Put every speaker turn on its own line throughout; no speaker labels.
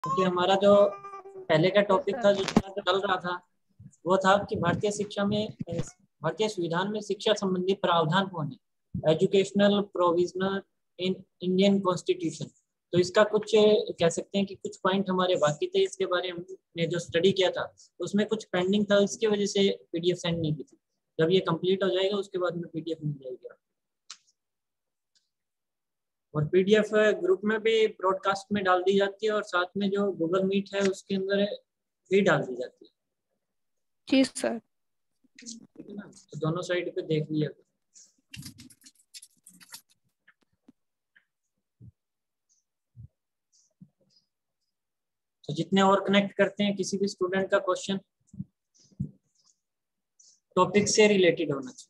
क्योंकि हमारा जो पहले का टॉपिक था जो चल रहा था वो था कि भारतीय संविधान में शिक्षा संबंधी प्रावधान कौन है, educational provisional in Indian constitution. तो इसका कुछ कह सकते हैं कि कुछ पॉइंट हमारे बाकी थे, इसके बारे में जो स्टडी किया था उसमें कुछ पेंडिंग था, इसकी वजह से पीडीएफ सेंड नहीं की थी। जब ये कंप्लीट हो जाएगा उसके बाद में पीडीएफ मिल जाएगी। और पीडीएफ ग्रुप में भी ब्रॉडकास्ट में डाल दी जाती है और साथ में जो गूगल मीट है उसके अंदर भी डाल दी जाती है।
जी सर।
ठीक है ना, तो दोनों साइड पे देख लिया। तो जितने और कनेक्ट करते हैं, किसी भी स्टूडेंट का क्वेश्चन टॉपिक से रिलेटेड होना चाहिए।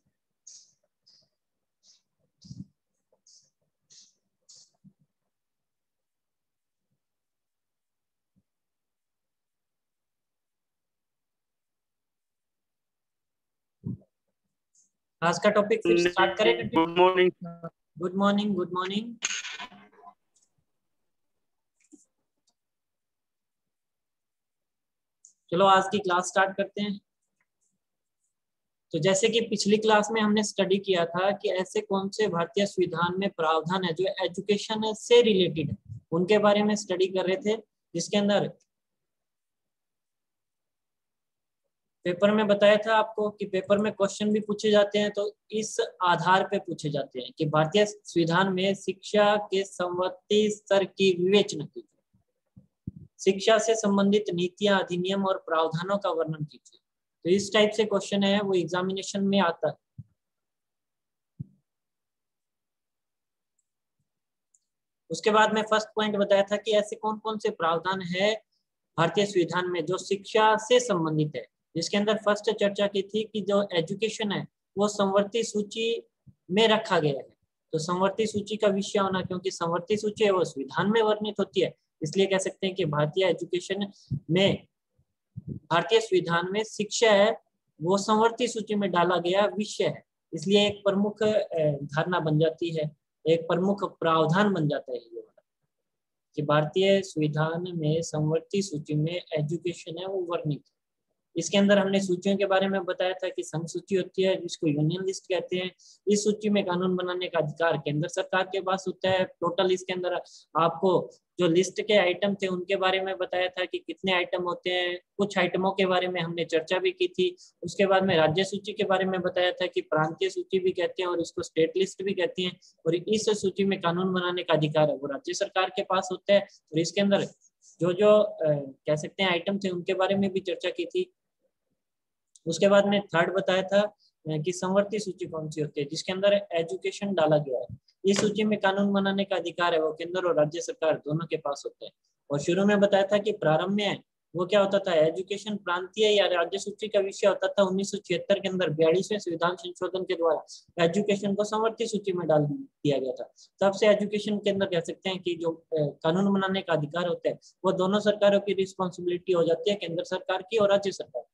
आज का टॉपिक फिर स्टार्ट करें।
Good morning.
Good morning. Good morning. चलो आज की क्लास स्टार्ट करते हैं। तो जैसे कि पिछली क्लास में हमने स्टडी किया था कि ऐसे कौन से भारतीय संविधान में प्रावधान है जो एजुकेशन से रिलेटेड है, उनके बारे में स्टडी कर रहे थे, जिसके अंदर पेपर में बताया था आपको कि पेपर में क्वेश्चन भी पूछे जाते हैं, तो इस आधार पे पूछे जाते हैं कि भारतीय संविधान में शिक्षा के संवृत्ति स्तर की विवेचना कीजिए, शिक्षा से संबंधित नीतियां, अधिनियम और प्रावधानों का वर्णन कीजिए। तो इस टाइप से क्वेश्चन है वो एग्जामिनेशन में आता है। उसके बाद में फर्स्ट पॉइंट बताया था कि ऐसे कौन कौन से प्रावधान है भारतीय संविधान में जो शिक्षा से संबंधित है, जिसके अंदर फर्स्ट चर्चा की थी कि जो एजुकेशन है वो संवर्ती सूची में रखा गया है। तो संवर्ती सूची का विषय होना, क्योंकि संवर्ती सूची है वो संविधान में वर्णित होती है, इसलिए कह सकते हैं कि भारतीय एजुकेशन में, भारतीय संविधान में शिक्षा है वो संवर्ती सूची में डाला गया विषय है, इसलिए एक प्रमुख धारणा बन जाती है, एक प्रमुख प्रावधान बन जाता है ये वाला कि भारतीय संविधान में संवर्ती सूची में एजुकेशन है वो वर्णित है। इसके अंदर हमने सूचियों के बारे में बताया था कि संघ सूची होती है जिसको यूनियन लिस्ट कहते हैं। इस सूची में कानून बनाने का अधिकार केंद्र सरकार के पास होता है। टोटल इसके अंदर आपको जो लिस्ट के आइटम थे उनके बारे में बताया था कि कितने आइटम होते हैं, कुछ आइटमों के बारे में हमने चर्चा भी की थी। उसके बाद में राज्य सूची के बारे में बताया था कि प्रांतीय सूची भी कहते हैं और इसको स्टेट लिस्ट भी कहते हैं, और इस सूची में कानून बनाने का अधिकार है वो राज्य सरकार के पास होता है। और इसके अंदर जो जो कह सकते हैं आइटम थे उनके बारे में भी चर्चा की थी। उसके बाद में थर्ड बताया था कि संवर्ती सूची कौन सी होती है, जिसके अंदर एजुकेशन डाला गया है। इस सूची में कानून बनाने का अधिकार है वो केंद्र और राज्य सरकार दोनों के पास होता है। और शुरू में बताया था कि प्रारंभ में वो क्या होता था, एजुकेशन प्रांतीय या राज्य सूची का विषय होता था। 1976 के अंदर 42वें संविधान संशोधन के द्वारा एजुकेशन को संवर्ती सूची में डाल दिया गया था। तब से एजुकेशन के अंदर कह सकते हैं कि जो कानून बनाने का अधिकार होता है वो दोनों सरकारों की रिस्पॉन्सिबिलिटी हो जाती है, केंद्र सरकार की और राज्य सरकार की।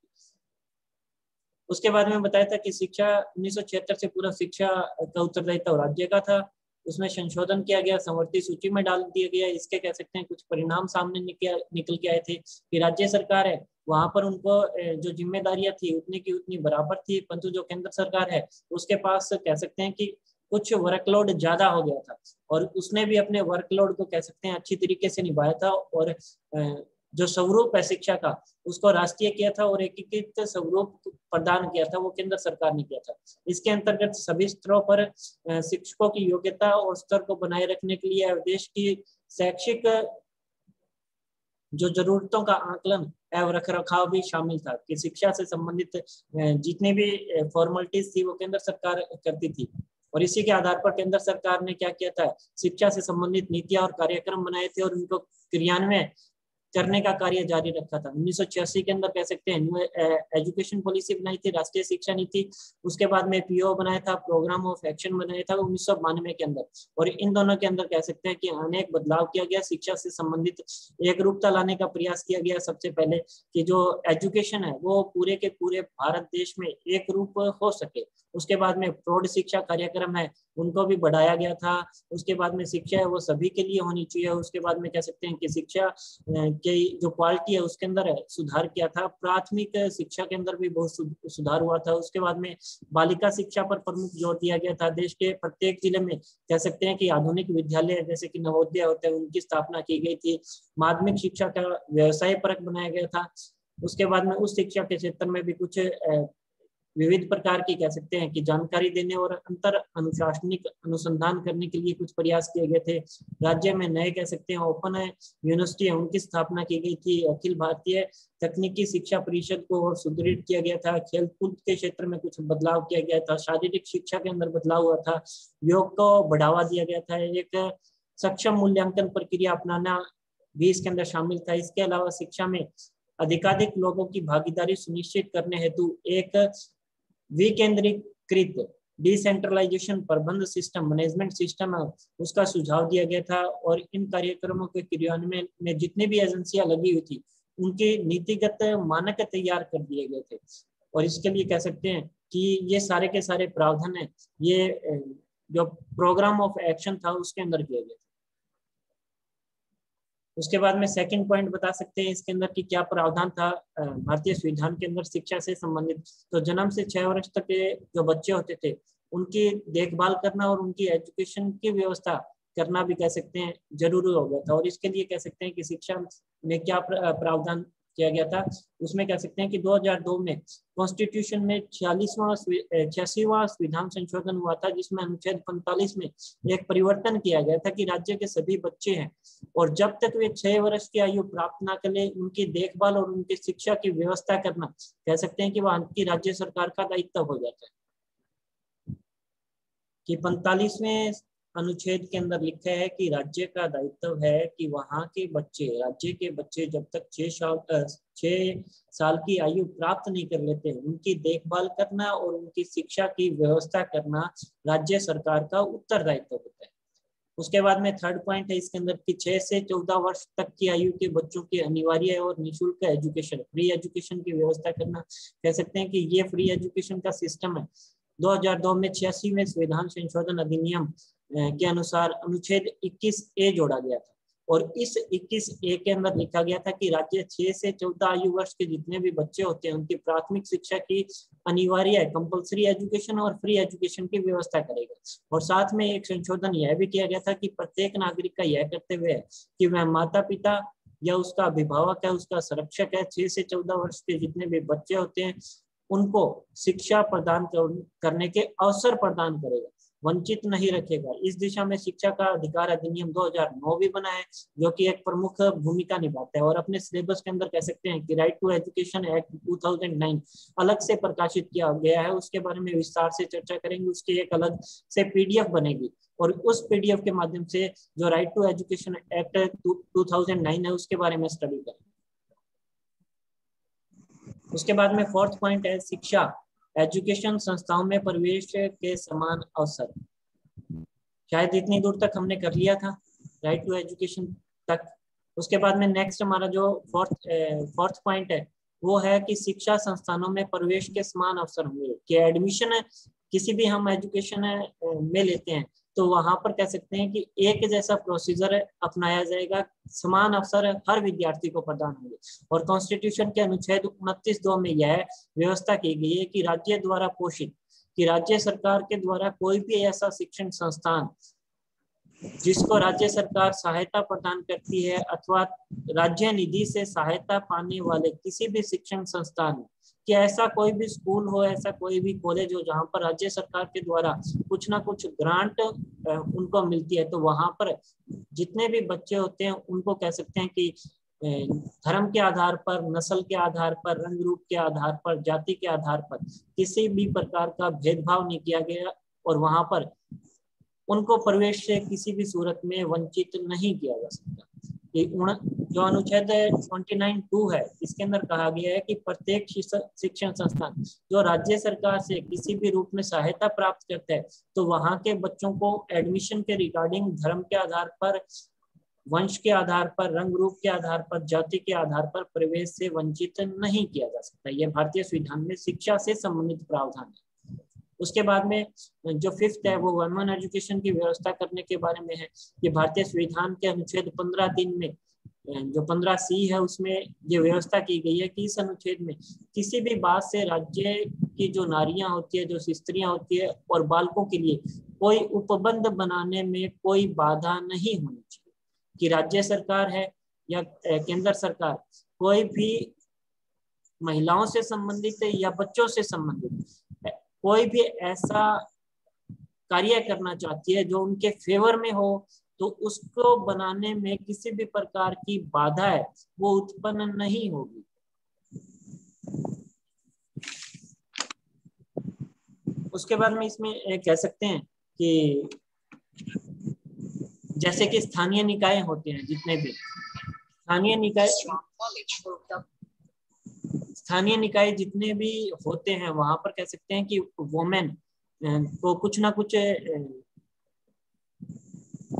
उसके बाद में बताया था कि शिक्षा 1976 से पूरा शिक्षा का उत्तरदायित्व राज्य का था। उसमें संशोधन किया गया, संवर्ती सूची में डाल दिया गया। इसके कह सकते हैं कुछ परिणाम सामने निकल के आए थे कि राज्य सरकार है वहां पर उनको जो जिम्मेदारियां थी उतनी की उतनी बराबर थी, परंतु जो केंद्र सरकार है उसके पास कह सकते हैं कि कुछ वर्कलोड ज्यादा हो गया था, और उसने भी अपने वर्कलोड को कह सकते हैं अच्छी तरीके से निभाया था। और जो स्वरूप है शिक्षा का उसको राष्ट्रीय किया था और एकीकृत स्वरूप प्रदान किया था वो केंद्र सरकार ने किया था। इसके अंतर्गत सभी स्तरों पर शिक्षकों की योग्यता और स्तर को बनाए रखने के लिए देश की शैक्षिक जो जरूरतों का आकलन एवं रखरखाव भी शामिल था कि शिक्षा से संबंधित जितनी भी फॉर्मेलिटीज थी वो केंद्र सरकार करती थी। और इसी के आधार पर केंद्र सरकार ने क्या किया था, शिक्षा से संबंधित नीतियां और कार्यक्रम बनाए थे और उनको क्रियान्वयन करने का कार्य जारी रखा था। 1986 के अंदर कह सकते हैं एजुकेशन पॉलिसी बनाई थी, राष्ट्रीय शिक्षा नीति। उसके बाद में पीओ बनाया था, प्रोग्राम ऑफ एक्शन बनाया था 1992 के अंदर। और इन दोनों के अंदर कह सकते हैं कि अनेक बदलाव किया गया, शिक्षा से संबंधित एक रूपता लाने का प्रयास किया गया। सबसे पहले कि जो एजुकेशन है वो पूरे के पूरे भारत देश में एक रूप हो सके, उसके बाद में प्रौढ़ शिक्षा कार्यक्रम है उनको भी बढ़ाया गया था। उसके बाद में शिक्षा है वो सभी के लिए होनी चाहिए। उसके बाद में कह सकते हैं कि शिक्षा की जो क्वालिटी है उसके अंदर सुधार किया था। प्राथमिक शिक्षा के अंदर भी बहुत सुधार हुआ था। उसके बाद में बालिका शिक्षा पर प्रमुख जोर दिया गया था। देश के प्रत्येक जिले में कह सकते हैं कि आधुनिक विद्यालय जैसे कि नवोदय होते हैं उनकी स्थापना की गई थी। माध्यमिक शिक्षा का व्यवसाय परक बनाया गया था। उसके बाद में उस शिक्षा के क्षेत्र में भी कुछ विविध प्रकार की कह सकते हैं कि जानकारी देने और अंतर अनुशासनिक अनुसंधान करने के लिए कुछ प्रयास किए गए थे। राज्य में नए कह सकते हैं ओपन यूनिवर्सिटी है उनकी स्थापना की गई थी। अखिल भारतीय तकनीकी शिक्षा परिषद को और सुदृढ़ किया गया था। खेलकूद के क्षेत्र में कुछ बदलाव किया गया था। शारीरिक शिक्षा के अंदर बदलाव हुआ था। योग को बढ़ावा दिया गया था। एक सक्षम मूल्यांकन प्रक्रिया अपनाना भी इसके अंदर शामिल था। इसके अलावा शिक्षा में अधिकाधिक लोगों की भागीदारी सुनिश्चित करने हेतु एक विकेंद्रीकृत डिसेंट्रलाइजेशन प्रबंध सिस्टम मैनेजमेंट सिस्टम है उसका सुझाव दिया गया था। और इन कार्यक्रमों के क्रियान्वयन में जितनी भी एजेंसियां लगी हुई थी उनके नीतिगत मानक तैयार कर दिए गए थे। और इसके लिए कह सकते हैं कि ये सारे के सारे प्रावधान है ये जो प्रोग्राम ऑफ एक्शन था उसके अंदर किया गया था। उसके बाद में सेकंड पॉइंट बता सकते हैं इसके अंदर कि क्या प्रावधान था भारतीय संविधान के अंदर शिक्षा से संबंधित। तो जन्म से 6 वर्ष तक के जो बच्चे होते थे उनकी देखभाल करना और उनकी एजुकेशन की व्यवस्था करना भी कह सकते हैं जरूरी हो गया था। और इसके लिए कह सकते हैं कि शिक्षा में क्या प्रावधान किया गया था उसमें कह सकते हैं कि 2002 में कॉन्स्टिट्यूशन में 86वां विधान संशोधन हुआ था जिसमें अनुच्छेद 45 में एक परिवर्तन किया गया था कि राज्य के सभी बच्चे हैं और जब तक वे 6 वर्ष की आयु प्राप्त न कर ले उनकी देखभाल और उनकी शिक्षा की व्यवस्था करना कह सकते हैं कि वह की राज्य सरकार का दायित्व हो जाता है। कि 45वें अनुच्छेद के अंदर लिखा है कि राज्य का दायित्व है कि वहां के बच्चे राज्य के बच्चे जब तक 6 साल की आयु प्राप्त नहीं कर लेते उनकी देखभाल करना और उनकी शिक्षा की व्यवस्था करना राज्य सरकार का उत्तरदायित्व होता है। उसके बाद में थर्ड पॉइंट है इसके अंदर कि 6 से 14 वर्ष तक की आयु के बच्चों की अनिवार्य और निःशुल्क एजुकेशन फ्री एजुकेशन की व्यवस्था करना कह सकते हैं कि ये फ्री एजुकेशन का सिस्टम है। 2002 में 86वें संविधान संशोधन अधिनियम के अनुसार अनुच्छेद 21A जोड़ा गया था और इस 21A के अंदर लिखा गया था कि राज्य 6 से 14 आयु वर्ष के जितने भी बच्चे होते हैं उनकी प्राथमिक शिक्षा की अनिवार्य कंपल्सरी एजुकेशन और फ्री एजुकेशन की व्यवस्था करेगा। और साथ में एक संशोधन यह भी किया गया था कि प्रत्येक नागरिक का यह कर्तव्य है कि वह माता पिता या उसका अभिभावक है उसका संरक्षक है 6 से 14 वर्ष के जितने भी बच्चे होते हैं उनको शिक्षा प्रदान करने के अवसर प्रदान करेगा वंचित नहीं रखेगा। इस दिशा में शिक्षा का अधिकार अधिनियम 2009 भी बना है जो कि एक प्रमुख भूमिका निभाता है। और अपने सिलेबस के अंदर कह सकते हैं कि राइट टू एजुकेशन एक्ट 2009 अलग से प्रकाशित किया गया है उसके बारे में विस्तार से चर्चा करेंगे। उसकी एक अलग से PDF बनेगी और उस PDF के माध्यम से जो राइट टू एजुकेशन एक्ट 2009 है उसके बारे में स्टडी करेंगे। उसके बाद में फोर्थ पॉइंट है शिक्षा एजुकेशन संस्थाओं में प्रवेश के समान अवसर। शायद इतनी दूर तक हमने कर लिया था राइट टू एजुकेशन तक। उसके बाद में नेक्स्ट हमारा जो फोर्थ पॉइंट है वो है कि शिक्षा संस्थानों में प्रवेश के समान अवसर होंगे। कि एडमिशन किसी भी हम एजुकेशन में लेते हैं तो वहां पर कह सकते हैं कि एक जैसा प्रोसीजर अपनाया जाएगा समान अवसर हर विद्यार्थी को प्रदान होंगे। और कॉन्स्टिट्यूशन के अनुच्छेद 29(2) में यह व्यवस्था की गई है कि राज्य द्वारा पोषित कि राज्य सरकार के द्वारा कोई भी ऐसा शिक्षण संस्थान जिसको राज्य सरकार सहायता प्रदान करती है अथवा राज्य निधि से सहायता पाने वाले किसी भी शिक्षण संस्थान कि ऐसा कोई भी स्कूल हो ऐसा कोई भी कॉलेज हो जहाँ पर राज्य सरकार के द्वारा कुछ ना कुछ ग्रांट उनको मिलती है तो वहां पर जितने भी बच्चे होते हैं उनको कह सकते हैं कि धर्म के आधार पर नस्ल के आधार पर रंग रूप के आधार पर जाति के आधार पर किसी भी प्रकार का भेदभाव नहीं किया गया और वहां पर उनको प्रवेश से किसी भी सूरत में वंचित नहीं किया जा सकता। जो अनुच्छेद 29(2) है इसके अंदर कहा गया है कि प्रत्येक शिक्षण संस्थान जो राज्य सरकार से किसी भी रूप में सहायता प्राप्त करता है तो वहां के बच्चों को एडमिशन के रिगार्डिंग धर्म के आधार पर वंश के आधार पर रंग रूप के आधार पर जाति के आधार पर प्रवेश से वंचित नहीं किया जा सकता। यह भारतीय संविधान में शिक्षा से संबंधित प्रावधान है। उसके बाद में जो फिफ्थ है वो 1-1 एजुकेशन की व्यवस्था करने के बारे में है कि भारतीय संविधान के अनुच्छेद 15(3) में जो 15C है उसमें ये व्यवस्था की गई है कि इस अनुच्छेद में किसी भी बात से राज्य की जो नारियां होती है, जो स्त्रियां होती है और बालकों के लिए कोई उपबंध बनाने में कोई बाधा नहीं होनी चाहिए। कि राज्य सरकार है या केंद्र सरकार कोई भी महिलाओं से संबंधित या बच्चों से संबंधित कोई भी ऐसा कार्य करना चाहती है जो उनके फेवर में हो, तो उसको बनाने में किसी भी प्रकार की बाधा है वो उत्पन्न नहीं होगी। उसके बाद में इसमें कह सकते हैं कि जैसे कि स्थानीय निकाय होते हैं, जितने भी स्थानीय निकाय जितने भी होते हैं वहां पर कह सकते हैं कि वुमेन को कुछ ना कुछ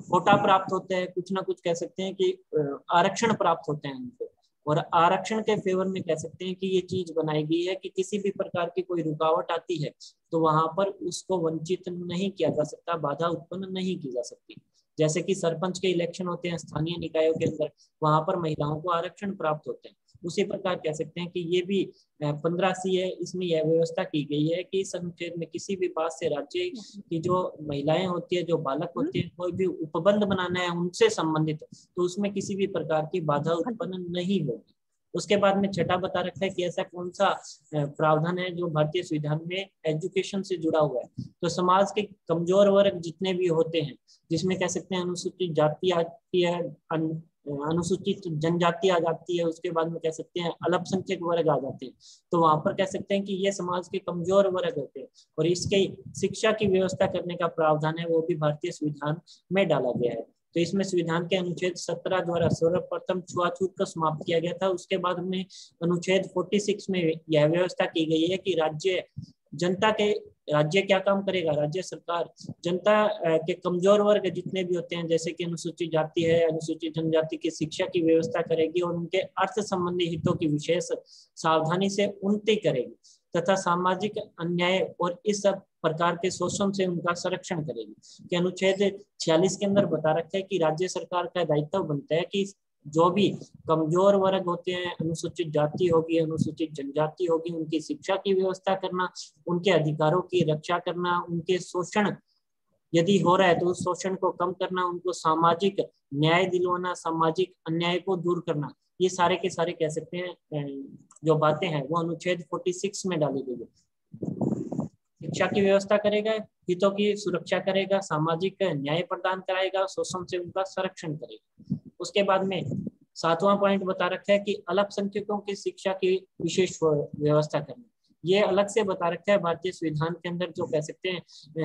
कोटा प्राप्त होता है, कुछ ना कुछ कह सकते हैं कि आरक्षण प्राप्त होते हैं उनको, और आरक्षण के फेवर में कह सकते हैं कि ये चीज बनाई गई है कि किसी भी प्रकार की कोई रुकावट आती है तो वहां पर उसको वंचित नहीं किया जा सकता, बाधा उत्पन्न नहीं की जा सकती। जैसे कि सरपंच के इलेक्शन होते हैं स्थानीय निकायों के अंदर, वहां पर महिलाओं को आरक्षण प्राप्त होते हैं। उसी प्रकार कह सकते हैं कि ये भी 15C है, इसमें यह व्यवस्था की गई है कि इस अनुच्छेद में किसी भी बात से राज्य की जो महिलाएं होती है, जो बालक होते हैं, कोई भी उपबंध बनाना है उनसे संबंधित, तो उसमें किसी भी प्रकार की बाधा उत्पन्न नहीं होगी। उसके बाद में छठा बता रखा है कि ऐसा कौन सा प्रावधान है जो भारतीय संविधान में एजुकेशन से जुड़ा हुआ है। तो समाज के कमजोर वर्ग जितने भी होते हैं, जिसमें कह सकते हैं अनुसूचित जाति आती है, अनुसूचित जनजाति आ जाती है, उसके बाद में कह सकते हैं अल्पसंख्यक वर्ग आ जाते हैं, तो वहां पर कह सकते हैं कि ये समाज के कमजोर वर्ग होते हैं और इसके शिक्षा की व्यवस्था करने का प्रावधान है वो भी भारतीय संविधान में डाला गया है। तो इसमें संविधान के अनुच्छेद 17 द्वारा सर्वप्रथम छुआछूत को समाप्त किया गया था। उसके बाद में अनुच्छेद 46 में यह व्यवस्था की गई है कि राज्य क्या काम करेगा, राज्य सरकार जनता के कमजोर वर्ग जितने भी होते हैं, जैसे कि अनुसूचित जाति है, अनुसूचित जनजाति की शिक्षा की व्यवस्था करेगी और उनके अर्थ संबंधी हितों की विशेष सावधानी से उन्नति करेगी तथा सामाजिक अन्याय और इस सब प्रकार के शोषण से उनका संरक्षण करेगी। कि अनुच्छेद 46 के अंदर बता रखा है कि राज्य सरकार का दायित्व बनता है कि जो भी कमजोर वर्ग होते हैं, अनुसूचित जाति होगी, अनुसूचित जनजाति होगी, उनकी शिक्षा की व्यवस्था करना, उनके अधिकारों की रक्षा करना, उनके शोषण यदि हो रहा है तो उस शोषण को कम करना, उनको सामाजिक न्याय दिलवाना, सामाजिक अन्याय को दूर करना, ये सारे के सारे कह सकते हैं जो बातें हैं वो अनुच्छेद 46 में डाली गई है। शिक्षा की व्यवस्था करेगा, हितों की सुरक्षा करेगा, सामाजिक न्याय प्रदान कराएगा, शोषण से उनका संरक्षण करेगा। उसके बाद में 7वां पॉइंट बता रखा है कि अल्पसंख्यकों की शिक्षा की विशेष व्यवस्था करना। ये अलग से बता रखा है भारतीय संविधान के अंदर, जो कह सकते हैं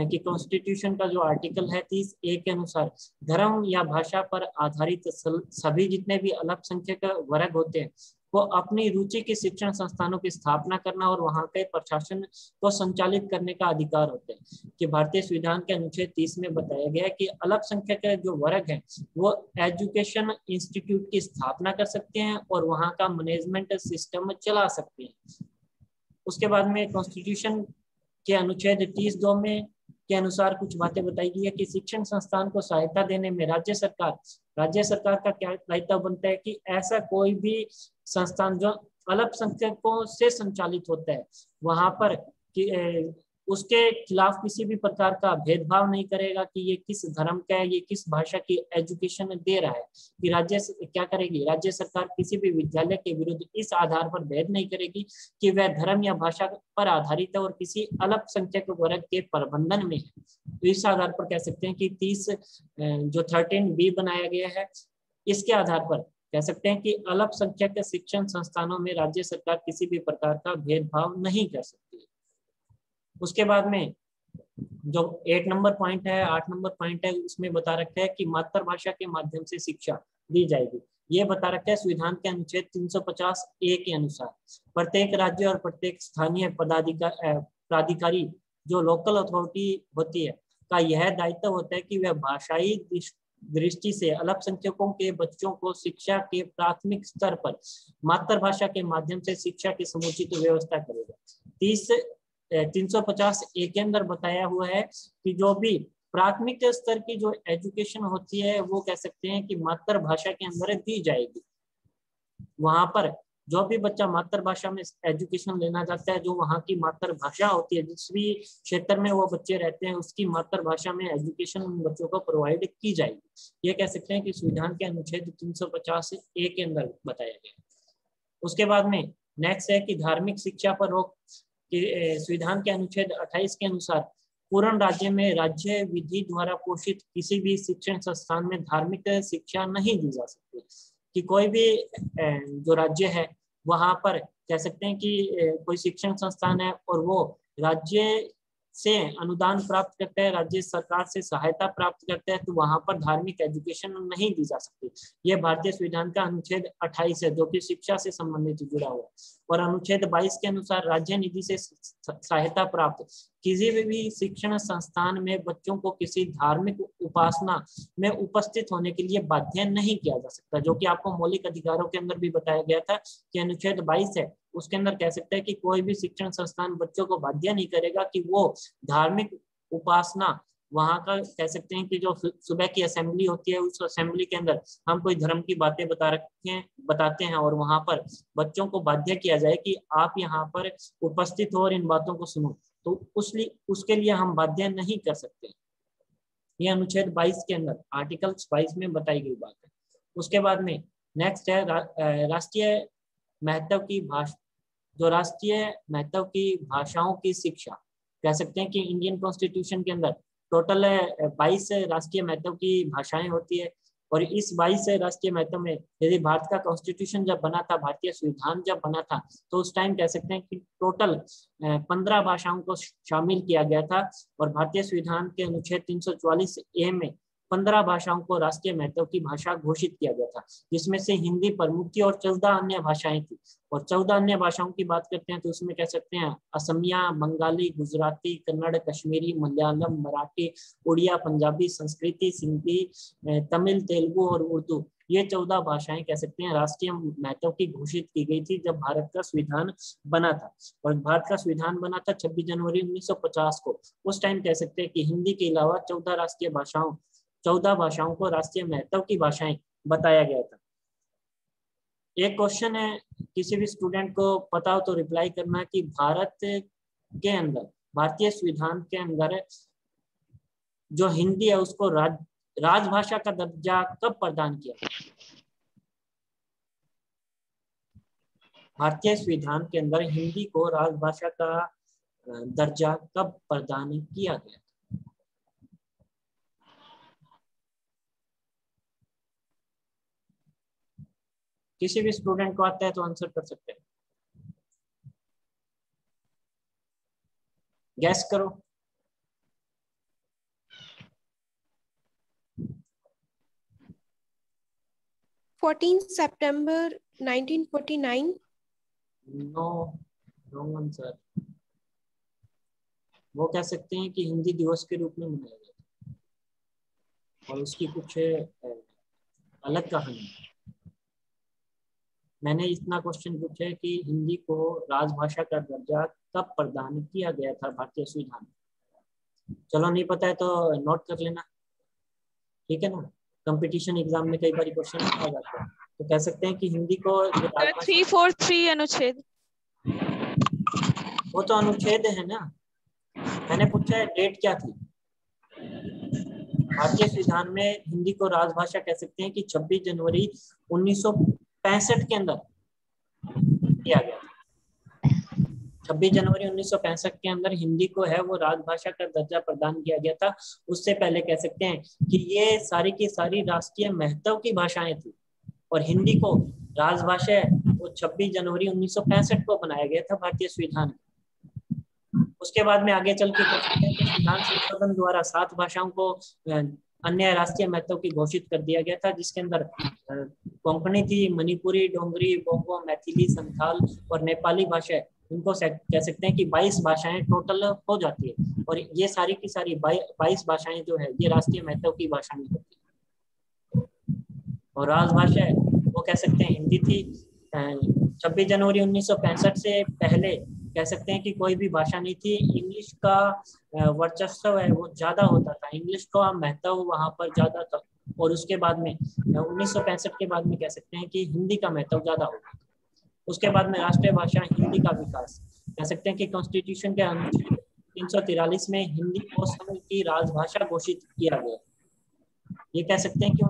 कि कॉन्स्टिट्यूशन का जो आर्टिकल है 30A के अनुसार धर्म या भाषा पर आधारित सभी जितने भी अल्पसंख्यक वर्ग होते हैं वो अपनी रुचि के शिक्षण संस्थानों की स्थापना करना और वहां के प्रशासन को संचालित करने का अधिकार होता है। कि भारतीय संविधान के अनुच्छेद 30 में बताया गया है कि अल्पसंख्यक जो वर्ग है वो एजुकेशन इंस्टीट्यूट की स्थापना कर सकते हैं और वहां का मैनेजमेंट सिस्टम चला सकते हैं। उसके बाद में कॉन्स्टिट्यूशन के अनुच्छेद 30(2) में के अनुसार कुछ बातें बताई गई है कि शिक्षण संस्थान को सहायता देने में राज्य सरकार का क्या दायित्व बनता है कि ऐसा कोई भी संस्थान जो अल्पसंख्यकों से संचालित होता है वहां पर कि उसके खिलाफ किसी भी प्रकार का भेदभाव नहीं करेगा कि ये किस धर्म का है, ये किस भाषा की एजुकेशन दे रहा है। कि राज्य क्या करेगी, राज्य सरकार किसी भी विद्यालय के विरुद्ध इस आधार पर भेद नहीं करेगी कि वह धर्म या भाषा पर आधारित है और किसी अल्पसंख्यक वर्ग के प्रबंधन में है। तो इस आधार पर कह सकते हैं कि 30 जो 13B बनाया गया है, इसके आधार पर कह सकते हैं कि अल्पसंख्यक शिक्षण संस्थानों में राज्य सरकार किसी भी प्रकार का भेदभाव नहीं कर सकती। उसके बाद में जो 8 नंबर पॉइंट है, 8 नंबर पॉइंट है, उसमें बता रखा है कि मातृभाषा के माध्यम से शिक्षा दी जाएगी। ये बता रखा है संविधान के अनुच्छेद 350A के अनुसार प्रत्येक राज्य और प्रत्येक स्थानीय प्राधिकारी जो लोकल अथॉरिटी होती है का यह दायित्व होता है कि वह भाषाई दृष्टि से अल्पसंख्यकों के बच्चों को शिक्षा के प्राथमिक स्तर पर मातृभाषा के माध्यम से शिक्षा की समुचित व्यवस्था करेगा। 350A के अंदर बताया हुआ है कि जो भी प्राथमिक स्तर की जो एजुकेशन होती है वो कह सकते हैं कि मातृभाषा के अंदर दी जाएगी। वहां पर जो भी बच्चा मातृभाषा में एजुकेशन लेना चाहता है, जो वहाँ की मातृभाषा होती है, जिस भी क्षेत्र में वो बच्चे रहते हैं उसकी मातृभाषा में एजुकेशन उन बच्चों को प्रोवाइड की जाएगी। ये कह सकते हैं कि संविधान के अनुच्छेद 350A के अंदर बताया गया। उसके बाद में नेक्स्ट है कि धार्मिक शिक्षा पर रोक। संविधान के अनुच्छेद 28 के अनुसार पूर्ण राज्य में राज्य विधि द्वारा पोषित किसी भी शिक्षण संस्थान में धार्मिक शिक्षा नहीं दी जा सकती। कि कोई भी जो राज्य है वहां पर कह सकते हैं कि कोई शिक्षण संस्थान है और वो राज्य से अनुदान प्राप्त करता है, राज्य सरकार से सहायता प्राप्त करता है, तो वहां पर धार्मिक एजुकेशन नहीं दी जा सकती। ये भारतीय संविधान का अनुच्छेद 28 है जो कि शिक्षा से संबंधित जुड़ा हुआ है। और अनुच्छेद 22 के अनुसार राज्य निधि से सहायता प्राप्त किसी भी शिक्षण संस्थान में बच्चों को किसी धार्मिक उपासना में उपस्थित होने के लिए बाध्य नहीं किया जा सकता, जो कि आपको मौलिक अधिकारों के अंदर भी बताया गया था कि अनुच्छेद 22 है उसके अंदर कह सकते हैं कि कोई भी शिक्षण संस्थान बच्चों को बाध्य नहीं करेगा कि वो धार्मिक उपासना, वहां का कह सकते हैं कि जो सुबह की असेंबली होती है उस असेंबली के अंदर हम कोई धर्म की बातें बताते हैं और वहां पर बच्चों को बाध्य किया जाए कि आप यहाँ पर उपस्थित हो और इन बातों को सुनो, तो उसके लिए हम बाध्य नहीं कर सकते। ये अनुच्छेद 22 के अंदर आर्टिकल 22 में बताई गई बात है। उसके बाद में नेक्स्ट है राष्ट्रीय महत्व की भाषा। जो राष्ट्रीय महत्व की भाषाओं की शिक्षा, कह सकते हैं कि इंडियन कॉन्स्टिट्यूशन के अंदर टोटल 22 राष्ट्रीय महत्व की भाषाएं होती है। और इस 22 राष्ट्रीय महत्व में यदि भारत का कॉन्स्टिट्यूशन जब बना था, भारतीय संविधान जब बना था, तो उस टाइम कह सकते हैं कि टोटल 15 भाषाओं को शामिल किया गया था। और भारतीय संविधान के अनुच्छेद 344A में 15 भाषाओं को राष्ट्रीय महत्व की भाषा घोषित किया गया था, जिसमें से हिंदी प्रमुख थी और 14 अन्य भाषाएं थी। और 14 अन्य भाषाओं की बात करते हैं तो उसमें कह सकते हैं असमिया, बंगाली, गुजराती, कन्नड़, कश्मीरी, मलयालम, मराठी, उड़िया, पंजाबी, संस्कृति, सिंधी, तमिल, तेलुगु और उर्दू। ये 14 भाषाएं कह सकते हैं राष्ट्रीय महत्व की घोषित की गई थी जब भारत का संविधान बना था। और भारत का संविधान बना था 26 जनवरी 1950 को। उस टाइम कह सकते हैं कि हिंदी के अलावा 14 भाषाओं को राष्ट्रीय महत्व की भाषाएं बताया गया था। एक क्वेश्चन है, किसी भी स्टूडेंट को पता हो तो रिप्लाई करना कि भारत के अंदर, भारतीय संविधान के अंदर जो हिंदी है उसको राजभाषा का दर्जा कब प्रदान किया गया? भारतीय संविधान के अंदर हिंदी को राजभाषा का दर्जा कब प्रदान किया गया? किसी भी स्टूडेंट को आता है तो आंसर कर सकते हैं, गैस करो।
14 सितंबर 1949।
No, wrong answer. वो कह सकते हैं कि हिंदी दिवस के रूप में मनाया गया और उसकी कुछ अलग कहानी। मैंने इतना क्वेश्चन पूछा है कि हिंदी को राजभाषा का दर्जा कब प्रदान किया गया था भारतीय संविधान में। चलो नहीं पता है तो नोट कर लेना, ठीक है ना। कंपटीशन एग्जाम में कई बार क्वेश्चन आ जाता है, तो कह सकते हैं कि हिंदी को
343 अनुच्छेद,
वो तो अनुच्छेद है ना। मैंने पूछा है डेट क्या थी। भारतीय संविधान में हिंदी को राजभाषा कह सकते हैं कि 26 जनवरी 1965 के अंदर किया गया। 26 जनवरी 1965 के अंदर हिंदी को है वो राजभाषा का दर्जा प्रदान किया गया था। उससे पहले कह सकते हैं कि ये सारी की सारी राष्ट्रीय महत्व की भाषाएं थी और हिंदी को राजभाषा वो 26 जनवरी 1965 को बनाया गया था भारतीय संविधान। उसके बाद में आगे चल के संविधान संशोधन द्वारा 7 भाषाओं को अन्य राष्ट्रीय महत्व की घोषित कर दिया गया था, जिसके अंदर कोंकणी थी, मणिपुरी, डोंगरी, बोंगो, मैथिली, संथाल और नेपाली भाषा। इनको कह सकते हैं कि 22 भाषाएं टोटल हो जाती है और ये सारी की सारी 22 भाषाएं जो है ये राष्ट्रीय महत्व की भाषाएं होती है। और राजभाषा वो कह सकते हैं हिंदी थी। 26 जनवरी 1965 से पहले कह सकते हैं कि कोई भी भाषा नहीं थी, इंग्लिश का वर्चस्व है वो ज्यादा होता था, इंग्लिश का महत्व वहां पर ज्यादा था। और उसके बाद में 1965 के बाद में कह सकते हैं कि हिंदी का महत्व ज्यादा होगा। उसके बाद में राष्ट्रीय भाषा हिंदी का विकास, कह सकते हैं कि कॉन्स्टिट्यूशन के अनुच्छेद 343 में हिंदी को संघ की राजभाषा घोषित किया गया। ये कह सकते हैं कि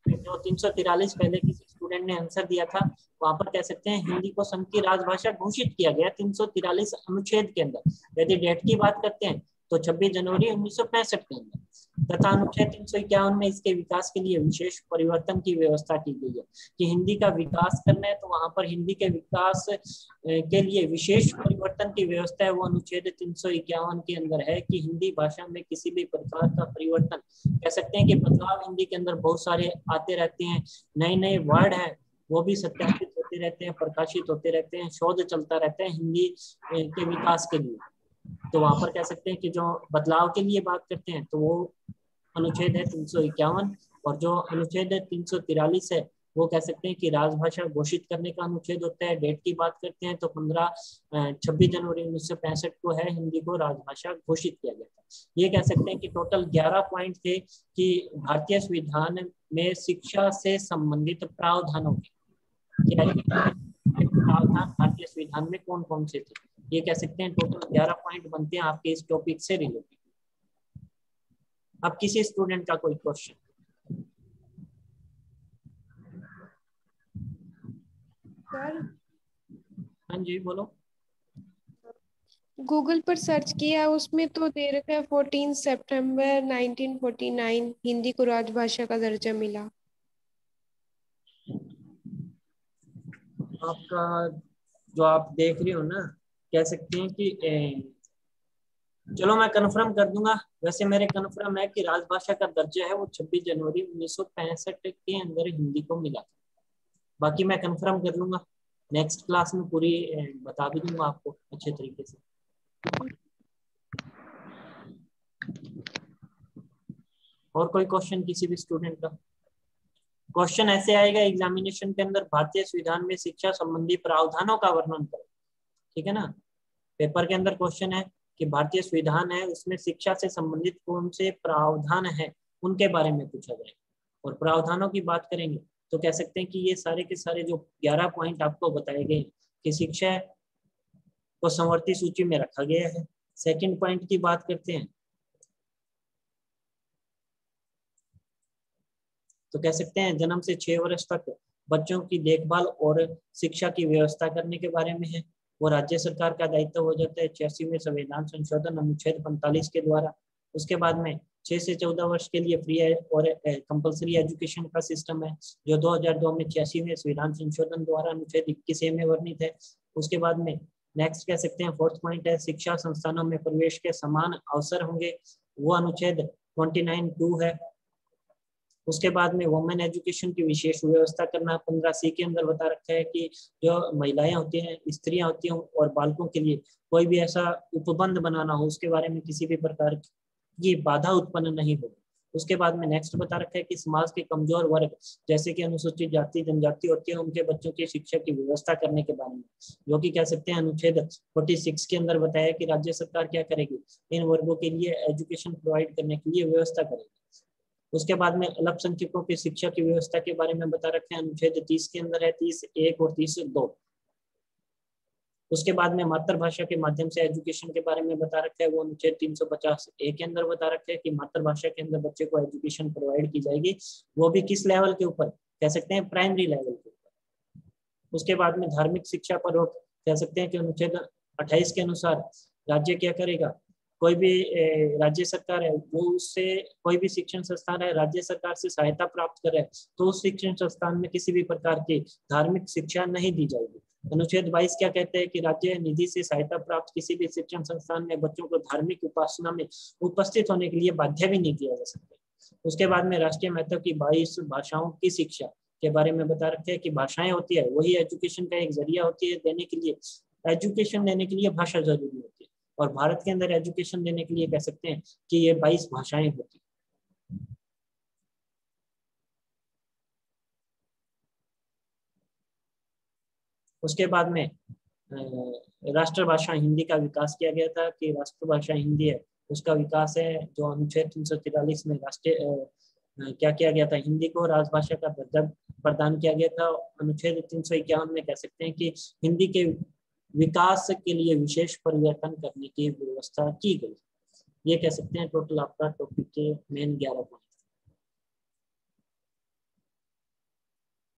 343 पहले किसी स्टूडेंट ने आंसर दिया था, वहां पर कह सकते हैं हिंदी को संघ की राजभाषा घोषित किया गया 343 अनुच्छेद के अंदर। यदि डेट की बात करते हैं तो 26 जनवरी 1965 के अंदर। तथा अनुच्छेद 351 में इसके विकास के लिए विशेष परिवर्तन की व्यवस्था की गई है कि हिंदी का विकास करना है तो वहां पर हिंदी के विकास के लिए विशेष परिवर्तन की व्यवस्था है, वो अनुच्छेद 351 के अंदर है कि हिंदी भाषा में किसी भी प्रकार का परिवर्तन, कह सकते हैं कि बदलाव हिंदी के अंदर बहुत सारे आते रहते हैं, नए नए वर्ड हैं वो भी सत्यापित होते रहते हैं, प्रकाशित होते रहते हैं, शोध चलता रहता है हिंदी के विकास के लिए। तो वहां पर कह सकते हैं कि जो बदलाव के लिए बात करते हैं तो वो अनुच्छेद है 351, और जो अनुच्छेद 343 है वो कह सकते हैं कि राजभाषा घोषित करने का अनुच्छेद होता है। डेट की बात करते हैं तो 26 जनवरी 1965 को है हिंदी को राजभाषा घोषित किया गया था। ये कह सकते हैं कि टोटल 11 पॉइंट थे कि भारतीय संविधान में शिक्षा से संबंधित प्रावधानों के प्रावधान भारतीय संविधान में कौन कौन से थे। ये कह सकते हैं टोटल 11 पॉइंट बनते हैं आपके इस टॉपिक से रिलेटेड। अब किसी स्टूडेंट का कोई क्वेश्चन?
सर
हाँ जी बोलो।
गूगल पर सर्च किया, उसमें तो दे रखा है 14 सितंबर 1949 हिंदी को राजभाषा का दर्जा मिला।
आपका जो आप देख रहे हो ना, कह सकते हैं कि चलो मैं कंफर्म कर दूंगा। वैसे मेरे कंफर्म है कि राजभाषा का दर्जा है वो 26 जनवरी 1965 के अंदर हिंदी को मिला था। बाकी मैं कंफर्म कर लूंगा, नेक्स्ट क्लास में पूरी बता भी दूंगा आपको अच्छे तरीके से। और कोई क्वेश्चन किसी भी स्टूडेंट का? क्वेश्चन ऐसे आएगा एग्जामिनेशन के अंदर, भारतीय संविधान में शिक्षा संबंधी प्रावधानों का वर्णन करें। ठीक है ना, पेपर के अंदर क्वेश्चन है कि भारतीय संविधान है उसमें शिक्षा से संबंधित कौन से प्रावधान है उनके बारे में पूछा जाएगा। और प्रावधानों की बात करेंगे तो कह सकते हैं कि ये सारे के सारे जो 11 पॉइंट आपको बताए गए कि शिक्षा को समवर्ती सूची में रखा गया है। सेकंड पॉइंट की बात करते हैं तो कह सकते हैं जन्म से 6 वर्ष तक बच्चों की देखभाल और शिक्षा की व्यवस्था करने के बारे में है, वो राज्य सरकार का दायित्व हो जाता है 86वें संविधान संशोधन अनुच्छेद 45 के द्वारा। उसके बाद में 6 से 14 वर्ष के लिए फ्री और कंपलसरी एजुकेशन का सिस्टम है जो 2002 में 86वें संविधान संशोधन द्वारा अनुच्छेद 21 में वर्णित है। उसके बाद में नेक्स्ट कह सकते हैं फोर्थ पॉइंट है शिक्षा संस्थानों में प्रवेश के समान अवसर होंगे, वो अनुच्छेद 29(2) है। उसके बाद में वुमेन एजुकेशन की विशेष व्यवस्था करना 15C के अंदर बता रखा है कि जो महिलाएं होती हैं, स्त्रियां होती हैं और बालकों के लिए कोई भी ऐसा उपबंध बनाना हो उसके बारे में किसी भी प्रकार की बाधा उत्पन्न नहीं हो। उसके बाद में नेक्स्ट बता रखा है कि समाज के कमजोर वर्ग जैसे कि अनुसूचित जाति जनजाति होती है उनके बच्चों की शिक्षा की व्यवस्था करने के बारे में, जो कि कह सकते हैं अनुच्छेद 46 के अंदर बताया कि राज्य सरकार क्या करेगी, इन वर्गों के लिए एजुकेशन प्रोवाइड करने के लिए व्यवस्था करेगी। उसके बाद में अल्पसंख्यकों की शिक्षा की व्यवस्था के बारे में बता रखे हैं, अनुच्छेद 30 के अंदर है 30(1) और 30(2). उसके बाद में मातृभाषा के माध्यम से एजुकेशन के बारे में बता रखा है, वो अनुच्छेद 350(a) के अंदर बता रखा है कि मातृभाषा के अंदर बच्चे को एजुकेशन प्रोवाइड की जाएगी, वो भी किस लेवल के ऊपर, कह सकते हैं प्राइमरी लेवल के ऊपर। उसके बाद में धार्मिक शिक्षा पर रोक, कह सकते हैं कि अनुच्छेद 28 के अनुसार राज्य क्या करेगा, कोई भी राज्य सरकार है वो उससे कोई भी शिक्षण संस्थान है राज्य सरकार से सहायता प्राप्त करे तो उस शिक्षण संस्थान में किसी भी प्रकार की धार्मिक शिक्षा नहीं दी जाएगी। अनुच्छेद 22 क्या कहते हैं कि राज्य निधि से सहायता प्राप्त किसी भी शिक्षण संस्थान में बच्चों को धार्मिक उपासना में उपस्थित होने के लिए बाध्य भी नहीं किया जा सकता। उसके बाद में राष्ट्रीय महत्व की 22 भाषाओं की शिक्षा के बारे में बता रखे हैं कि भाषाएं होती है वही एजुकेशन का एक जरिया होती है, देने के लिए एजुकेशन देने के लिए भाषा जरूरी होती है, और भारत के अंदर एजुकेशन देने के लिए कह सकते हैं कि ये 22 भाषाएं होती। उसके बाद में राष्ट्रभाषा हिंदी का विकास किया गया था कि राष्ट्रभाषा हिंदी है उसका विकास है। जो अनुच्छेद 343 में राष्ट्रीय क्या किया गया था, हिंदी को राजभाषा का दर्जा प्रदान किया गया था। अनुच्छेद 351 में कह सकते हैं कि हिंदी के विकास के लिए विशेष परिवर्तन करने की व्यवस्था की गई। ये कह सकते हैं टोटल आपका टॉपिक के मेन 11 पॉइंट।